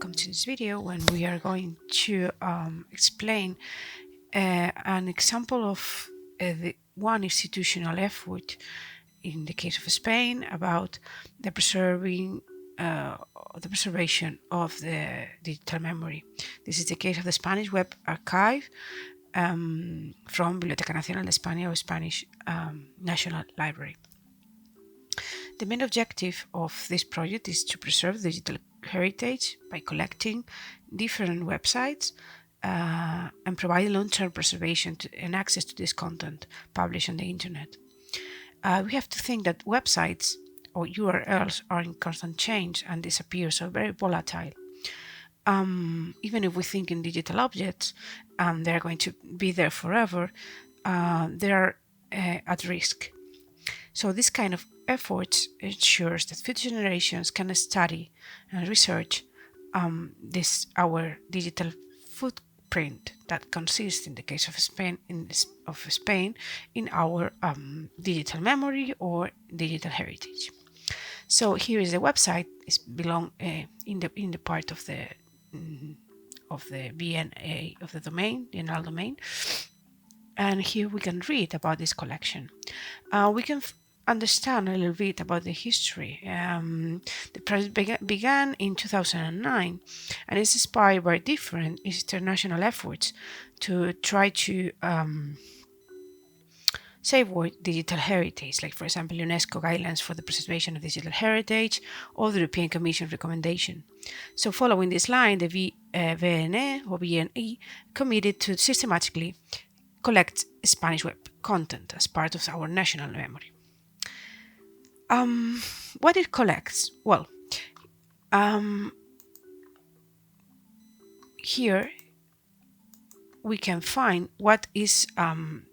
welcome to this video when we are going to explain an example of one institutional effort in the case of Spain about the preservation of the digital memory. This is the case of the Spanish Web Archive from Biblioteca Nacional de España or Spanish National Library. The main objective of this project is to preserve digital heritage by collecting different websites and providing long-term preservation and access to this content published on the internet. We have to think that websites or URLs are in constant change and disappear, so very volatile. Even if we think in digital objects and they're going to be there forever, they are at risk. So this kind of effort ensures that future generations can study and research our digital footprint that consists, in the case of Spain, in our digital memory or digital heritage. So here is the website. It's belong in the part of the VNA of the domain, the general domain. And here we can read about this collection. We can understand a little bit about the history. The project began in 2009 and is inspired by different international efforts to try to safeguard digital heritage, like for example UNESCO guidelines for the preservation of digital heritage or the European Commission recommendation. So following this line, the VNE or VNE committed to systematically collect Spanish web content as part of our national memory. What it collects? Well, here we can find what is the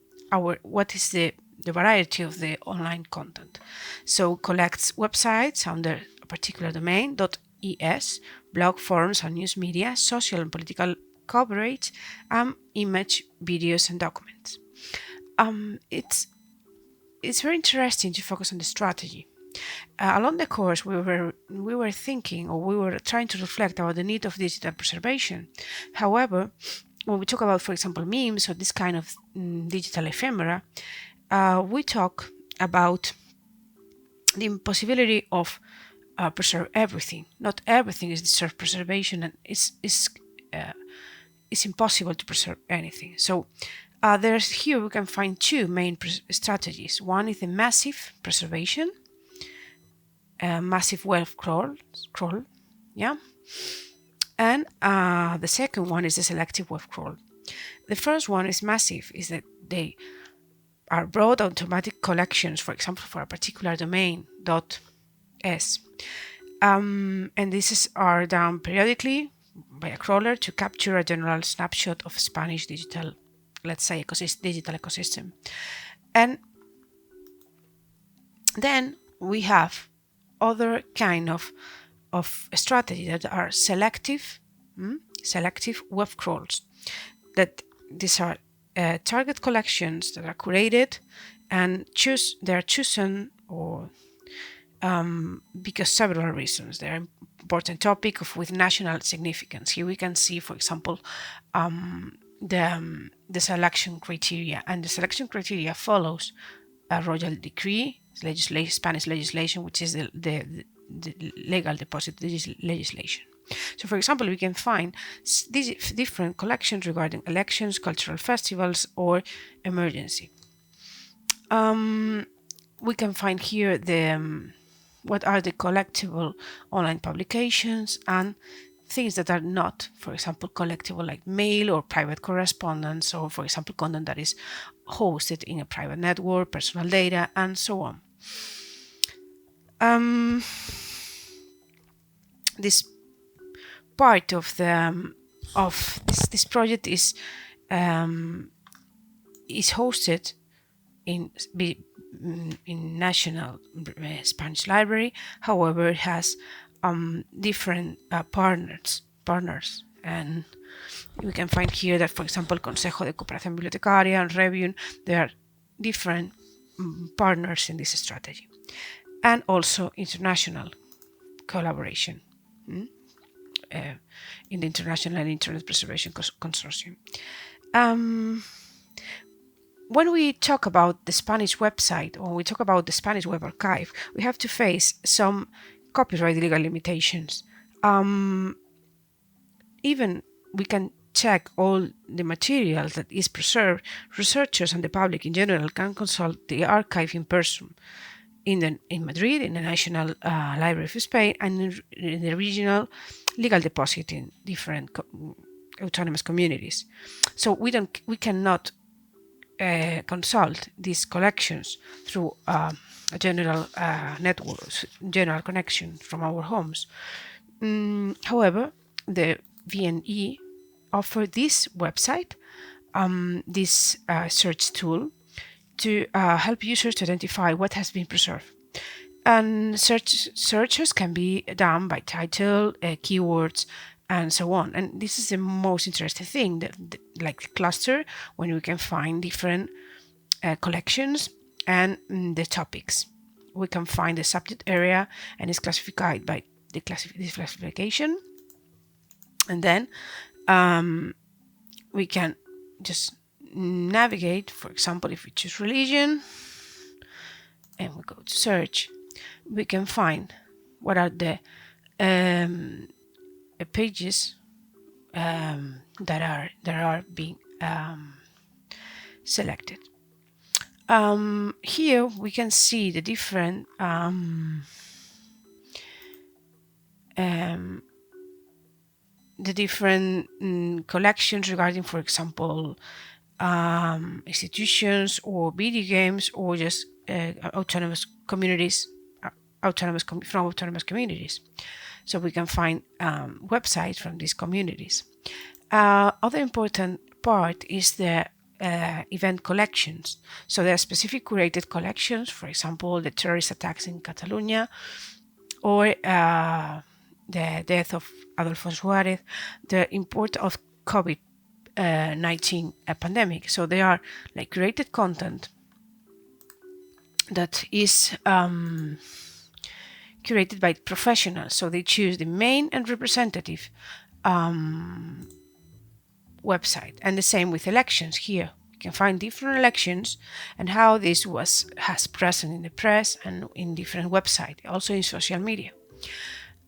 variety of the online content. So collects websites under a particular domain .es, blog, forums and news media, social and political coverage, image, videos and documents. It's very interesting to focus on the strategy. Along the course, we were thinking, or we were trying to reflect about the need of digital preservation. However, when we talk about, for example, memes or this kind of digital ephemera, we talk about the impossibility of preserve everything. Not everything is deserve preservation, and it's impossible to preserve anything. So here we can find two main strategies. One is the massive preservation, massive web scroll, yeah, and the second one is the selective web scroll. The first one is massive, is that they are broad automatic collections, for example, for a particular domain .s, and these are done periodically by a crawler to capture a general snapshot of Spanish digital, let's say, digital ecosystem. And then we have other kind of strategy that are selective web crawls. That these are target collections that are curated and they are chosen or because several reasons. They are important topic with national significance. Here we can see, for example, the selection criteria, and the selection criteria follows a royal decree, Spanish legislation, which is the legal deposit legislation. So, for example, we can find these different collections regarding elections, cultural festivals, or emergency. We can find here what are the collectible online publications and things that are not, for example, collectible, like mail or private correspondence, or, for example, content that is hosted in a private network, personal data, and so on. This part of this project is hosted in National Spanish Library. However, it has different partners, and we can find here that, for example, Consejo de Cooperación Bibliotecaria and Review, there are different partners in this strategy, and also international collaboration. in the International Internet Preservation Consortium. When we talk about the Spanish website, or we talk about the Spanish Web Archive, we have to face some copyright legal limitations. Even we can check all the material that is preserved, researchers and the public in general can consult the archive in person in Madrid, in the National Library of Spain, and in the regional legal deposit in different autonomous communities. So we cannot consult these collections through a general network, general connection from our homes. However, the VNE offer this website, this search tool, to help users to identify what has been preserved. And searches can be done by title, keywords, and so on. And this is the most interesting thing, like the cluster, when we can find different collections and the topics. We can find the subject area, and it's classified by this classification. And then we can just navigate. For example, if we choose religion and we go to search, we can find what are the pages that are being selected. Here we can see the different collections regarding, for example, institutions or video games, or just autonomous communities, from autonomous communities. So we can find websites from these communities. Other important part is the event collections. So there are specific curated collections, for example, the terrorist attacks in Catalonia, or the death of Adolfo Suarez, the import of COVID-19 pandemic. So they are like curated content that is curated by professionals. So they choose the main and representative website. And the same with elections. Here you can find different elections and how this has present in the press and in different websites, also in social media.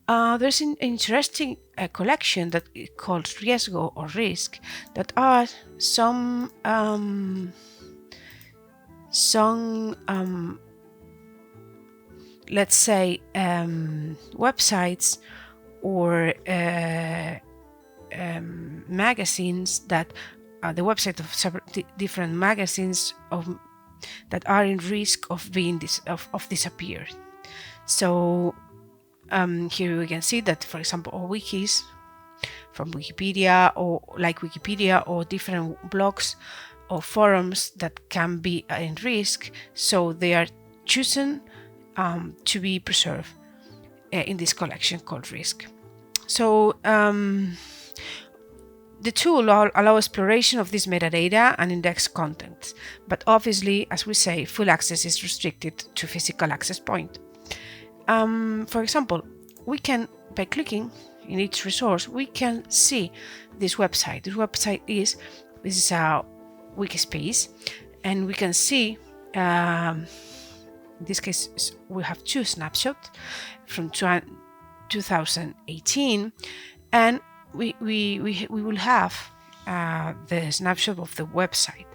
There's an interesting collection that is called Riesgo or Risk, that are some let's say websites or magazines that are the website of several different magazines that are in risk of being disappeared. So here we can see that, for example, all wikis from Wikipedia, or different blogs or forums that can be in risk, so they are chosen to be preserved in this collection called Risk. So the tool allows exploration of this metadata and index content, but obviously, as we say, full access is restricted to physical access point. For example, we can, by clicking in each resource, we can see this website. This website is a Wikispace, and we can see, in this case, we have two snapshots from 2018, and we will have the snapshot of the website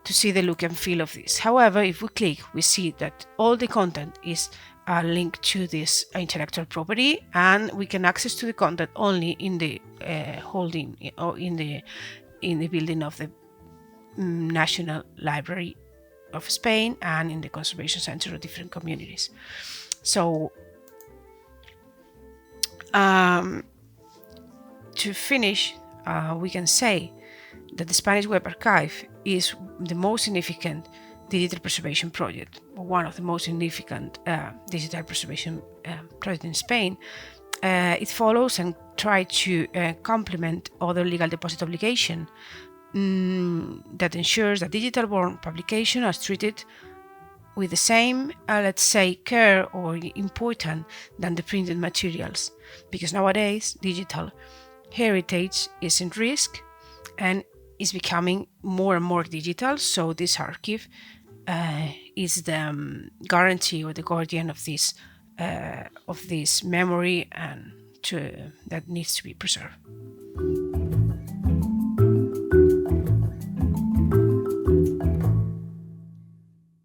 to see the look and feel of this. However, if we click, we see that all the content is linked to this intellectual property, and we can access to the content only in the holding or in the building of the National Library of Spain and in the conservation center of different communities. So to finish, we can say that the Spanish Web Archive is the most significant digital preservation project, or one of the most significant digital preservation projects in Spain. It follows and tries to complement other legal deposit obligation that ensures that digital-born publication are treated with the same, let's say, care or important than the printed materials, because nowadays digital heritage is in risk and is becoming more and more digital. So this archive is the guarantee or the guardian of this memory and that needs to be preserved.